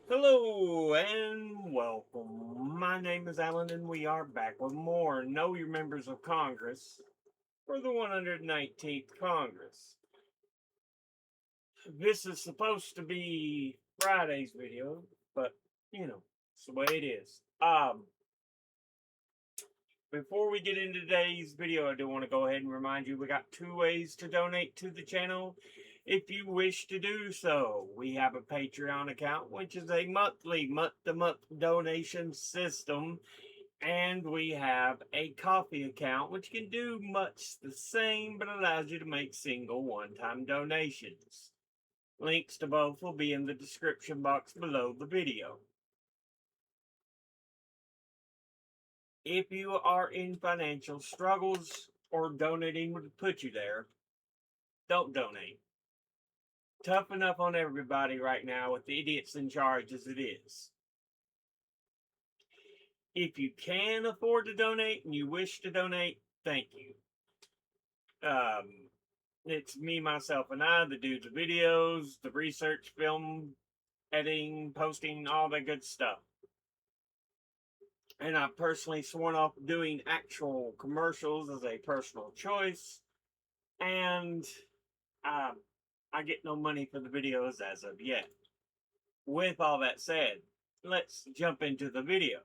Hello and welcome. My name is Alan, and we are back with more Know Your Members of Congress for the 119th Congress. This is supposed to be Friday's video, but it's the way it is. Before we get into today's video, I do want to go ahead and remind you we got two ways to donate to the channel. If you wish to do so, we have a Patreon account, which is a month-to-month donation system. And we have a coffee account, which can do much the same, but allows you to make single one-time donations. Links to both will be in the description box below the video. If you are in financial struggles or donating would put you there, don't donate. Tough enough on everybody right now with the idiots in charge as it is. If you can afford to donate and you wish to donate, thank you. It's me, myself, and I that do the videos, the research, film, editing, posting, all that good stuff. And I've personally sworn off doing actual commercials as a personal choice. And I get no money for the videos as of yet. With all that said, let's jump into the video.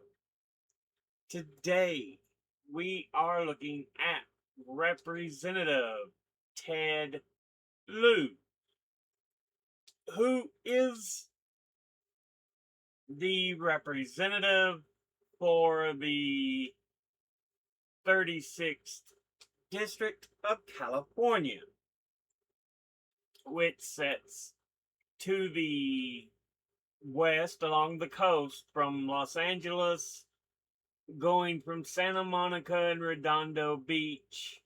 Today, we are looking at Representative Ted Lieu, who is the representative for the 36th District of California, which sits to the west along the coast from Los Angeles, going from Santa Monica and Redondo Beach.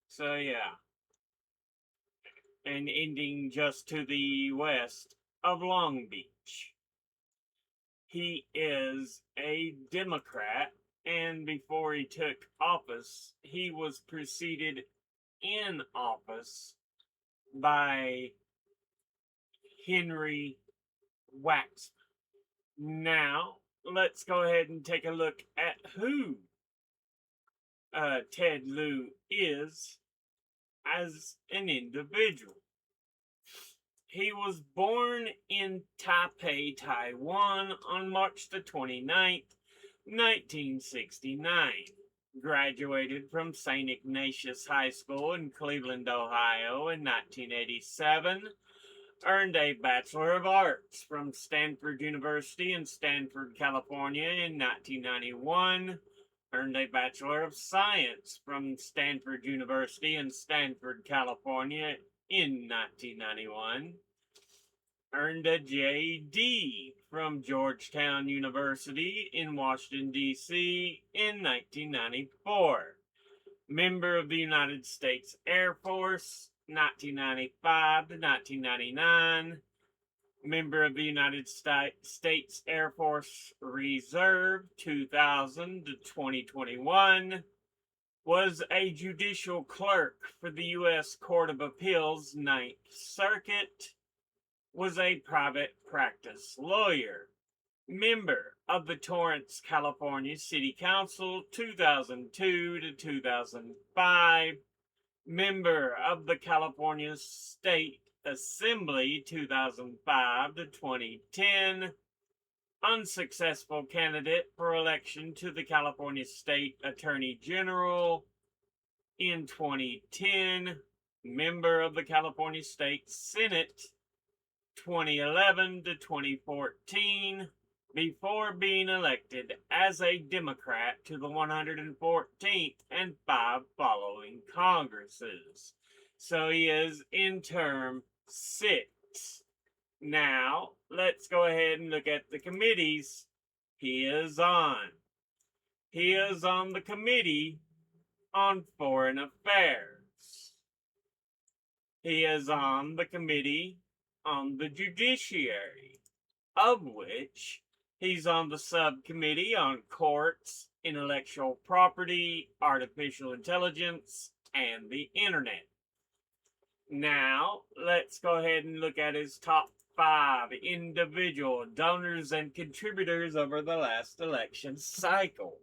So, yeah. And ending just to the west of Long Beach. He is a Democrat, and before he took office, he was preceded in office by Henry Waxman. Now, let's go ahead and take a look at who Ted Lieu is as an individual. He was born in Taipei, Taiwan on March the 29th, 1969. Graduated from St. Ignatius High School in Cleveland, Ohio in 1987. Earned a Bachelor of Arts from Stanford University in Stanford, California in 1991. Earned a Bachelor of Science from Stanford University in Stanford, California in 1991. Earned a JD from Georgetown University in Washington, D.C. in 1994. Member of the United States Air Force, 1995 to 1999. Member of the United States Air Force Reserve, 2000 to 2021. Was a judicial clerk for the U.S. Court of Appeals, Ninth Circuit. Was a private practice lawyer. Member of the Torrance, California City Council, 2002 to 2005. Member of the California State Assembly, 2005 to 2010. Unsuccessful candidate for election to the California State Attorney General in 2010. Member of the California State Senate, 2011 to 2014, before being elected as a Democrat to the 114th and 5 following Congresses. So he is in term 6. Now, let's go ahead and look at the committees he is on. He is on the Committee on Foreign Affairs. He is on the Committee on the Judiciary, of which he's on the Subcommittee on Courts, Intellectual Property, Artificial Intelligence, and the Internet. Now, let's go ahead and look at his top 5 individual donors and contributors over the last election cycle.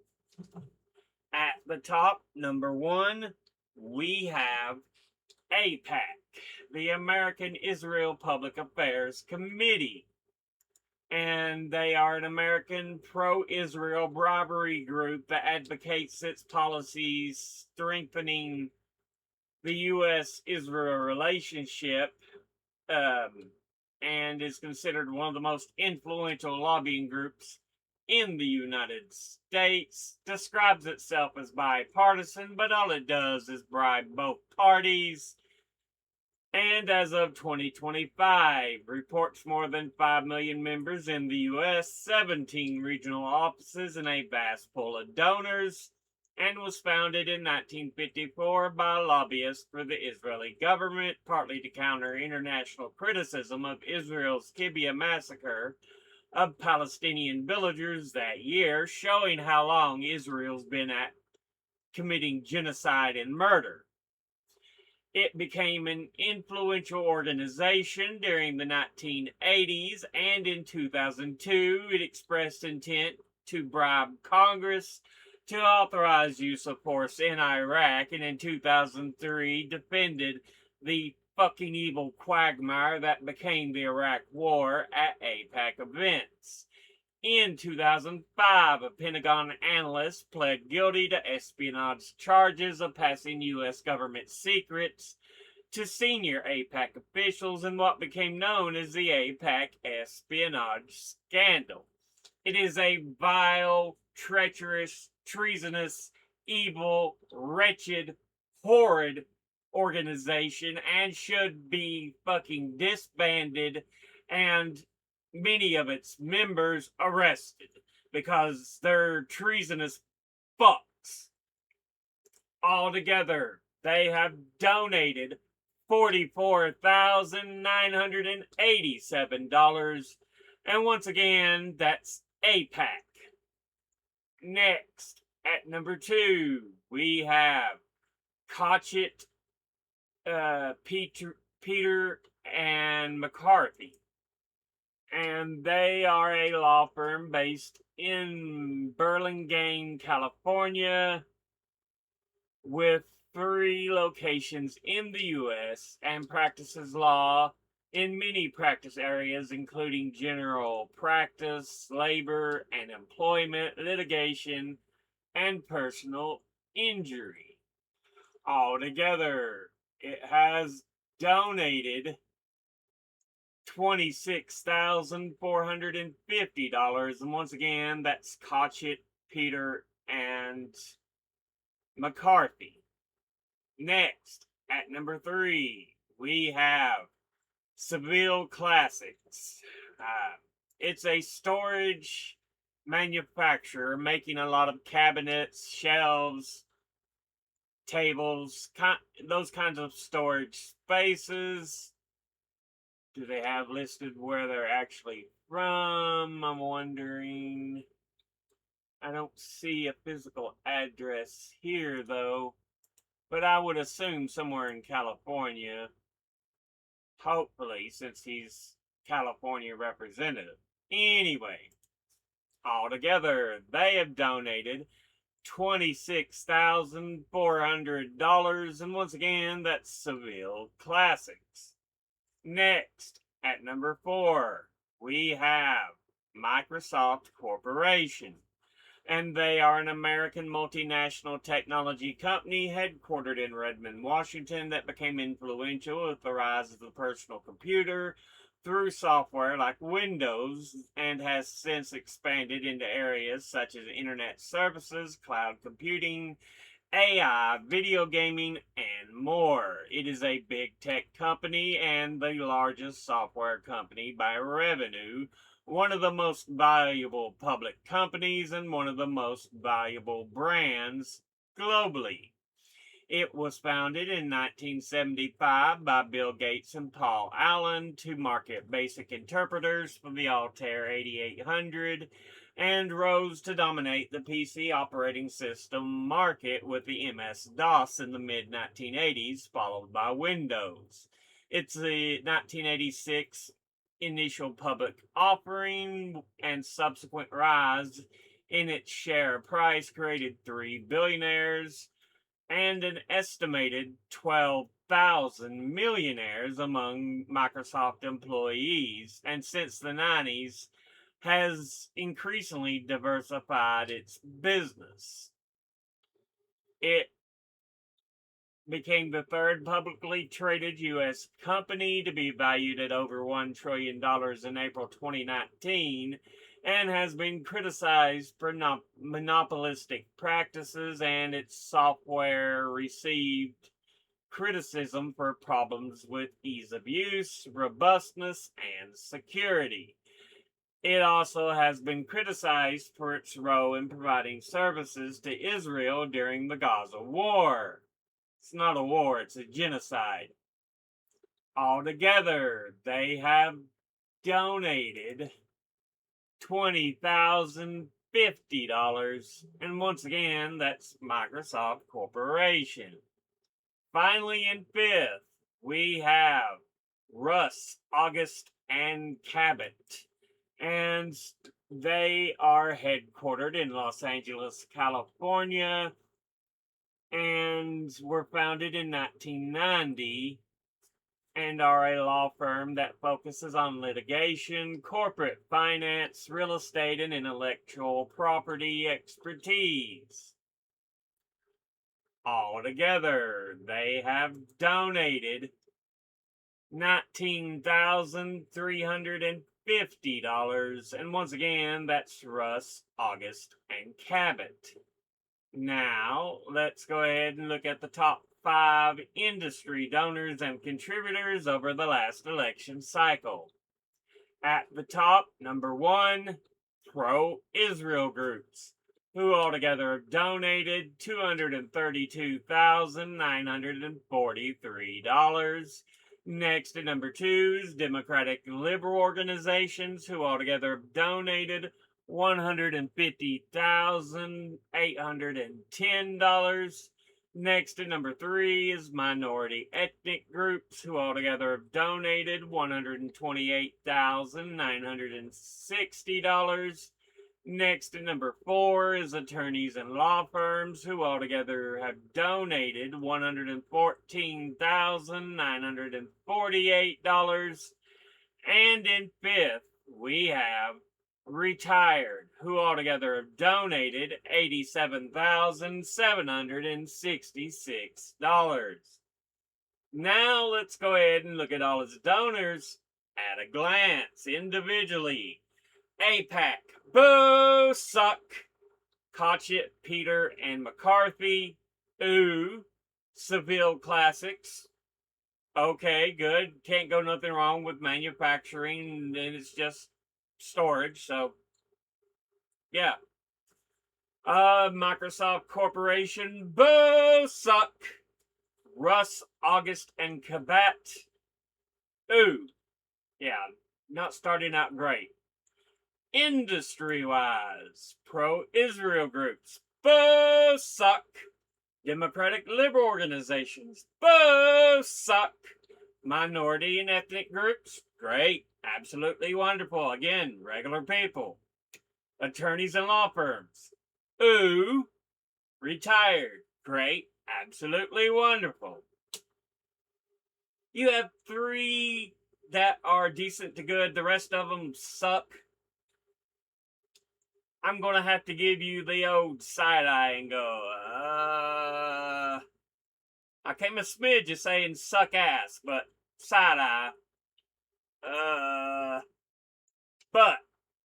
At the top, number 1, we have AIPAC, the American Israel Public Affairs Committee. And they are an American pro-Israel bribery group that advocates its policies strengthening the U.S.-Israel relationship, and is considered one of the most influential lobbying groups in the United States. Describes itself as bipartisan, but all it does is bribe both parties. And as of 2025, reports more than 5 million members in the U.S., 17 regional offices, and a vast pool of donors, and was founded in 1954 by lobbyists for the Israeli government, partly to counter international criticism of Israel's Kibbutz massacre of Palestinian villagers that year, showing how long Israel's been at committing genocide and murder. It became an influential organization during the 1980s, and in 2002 it expressed intent to bribe Congress to authorize use of force in Iraq, and in 2003 defended the fucking evil quagmire that became the Iraq War at AIPAC events. In 2005, a Pentagon analyst pled guilty to espionage charges of passing U.S. government secrets to senior AIPAC officials in what became known as the AIPAC espionage scandal. It is a vile, treacherous, treasonous, evil, wretched, horrid organization and should be fucking disbanded and many of its members arrested because they're treasonous fucks. Altogether, they have donated $44,987. And once again, that's AIPAC. Next, at number 2, we have Cotchett, Peter and McCarthy. And they are a law firm based in Burlingame, California, with 3 locations in the U.S. and practices law in many practice areas, including general practice, labor and employment, litigation, and personal injury. Altogether, it has donated $26,450, and once again, that's Cotchett, Peter, and McCarthy. Next, at number 3, we have Seville Classics. It's a storage manufacturer making a lot of cabinets, shelves, tables, those kinds of storage spaces. Do they have listed where they're actually from? I'm wondering. I don't see a physical address here, though. But I would assume somewhere in California. Hopefully, since he's California representative. Anyway, altogether, they have donated $26,400. And once again, that's Seville Classics. Next, at number 4, we have Microsoft Corporation. And they are an American multinational technology company headquartered in Redmond, Washington, that became influential with the rise of the personal computer through software like Windows, and has since expanded into areas such as internet services, cloud computing, AI, video gaming, and more. It is a big tech company and the largest software company by revenue, one of the most valuable public companies, and one of the most valuable brands globally. It was founded in 1975 by Bill Gates and Paul Allen to market basic interpreters for the Altair 8800, and rose to dominate the PC operating system market with the MS-DOS in the mid-1980s, followed by Windows. Its 1986 initial public offering and subsequent rise in its share price created 3 billionaires and an estimated 12,000 millionaires among Microsoft employees, and since the 90s has increasingly diversified its business. It became the third publicly traded U.S. company to be valued at over $1 trillion in April 2019 and has been criticized for monopolistic practices, and its software received criticism for problems with ease of use, robustness, and security. It also has been criticized for its role in providing services to Israel during the Gaza war. It's not a war, it's a genocide. Altogether, they have donated $20,050. And once again, that's Microsoft Corporation. Finally, in fifth, we have Russ, August, and Cabot. And they are headquartered in Los Angeles, California, and were founded in 1990 and are a law firm that focuses on litigation, corporate finance, real estate, and intellectual property expertise. Altogether, they have donated $19,350, and once again, that's Russ, August, and Cabot. Now, let's go ahead and look at the top 5 industry donors and contributors over the last election cycle. At the top, number 1, pro-Israel groups, who altogether have donated $232,943. Next at number 2 is Democratic liberal organizations, who altogether have donated $150,810. Next at number 3 is minority ethnic groups, who altogether have donated $128,960. Next at number 4 is attorneys and law firms, who altogether have donated $114,948. And in fifth, we have retired, who altogether have donated $87,766. Now let's go ahead and look at all its donors at a glance individually. AIPAC, boo, suck. Cotchett, Peter, and McCarthy, ooh. Seville Classics, okay, good. Can't go nothing wrong with manufacturing, and it's just storage, so yeah. Microsoft Corporation, boo, suck. Russ, August, and Cabot, ooh. Yeah, not starting out great. Industry-wise, pro-Israel groups, boo, suck. Democratic liberal organizations, boo, suck. Minority and ethnic groups, great, absolutely wonderful. Again, regular people. Attorneys and law firms, ooh. Retired, great, absolutely wonderful. You have 3 that are decent to good, the rest of them suck. I'm going to have to give you the old side eye and go, I came a smidge of saying suck ass, but side eye. But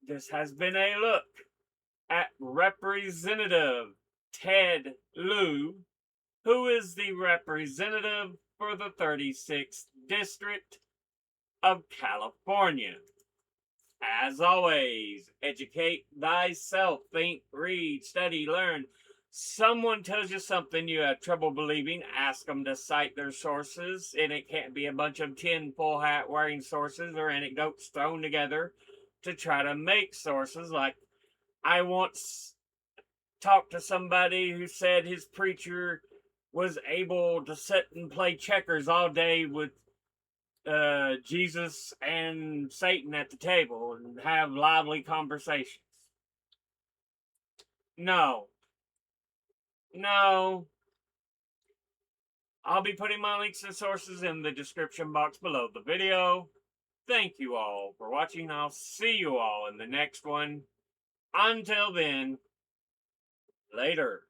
this has been a look at Representative Ted Lieu, who is the representative for the 36th District of California. As always, educate thyself, think, read, study, learn. Someone tells you something you have trouble believing, ask them to cite their sources, and it can't be a bunch of tinfoil hat wearing sources or anecdotes thrown together to try to make sources. Like, I once talked to somebody who said his preacher was able to sit and play checkers all day with Jesus and Satan at the table and have lively conversations. No. No. I'll be putting my links and sources in the description box below the video. Thank you all for watching. I'll see you all in the next one. Until then, later.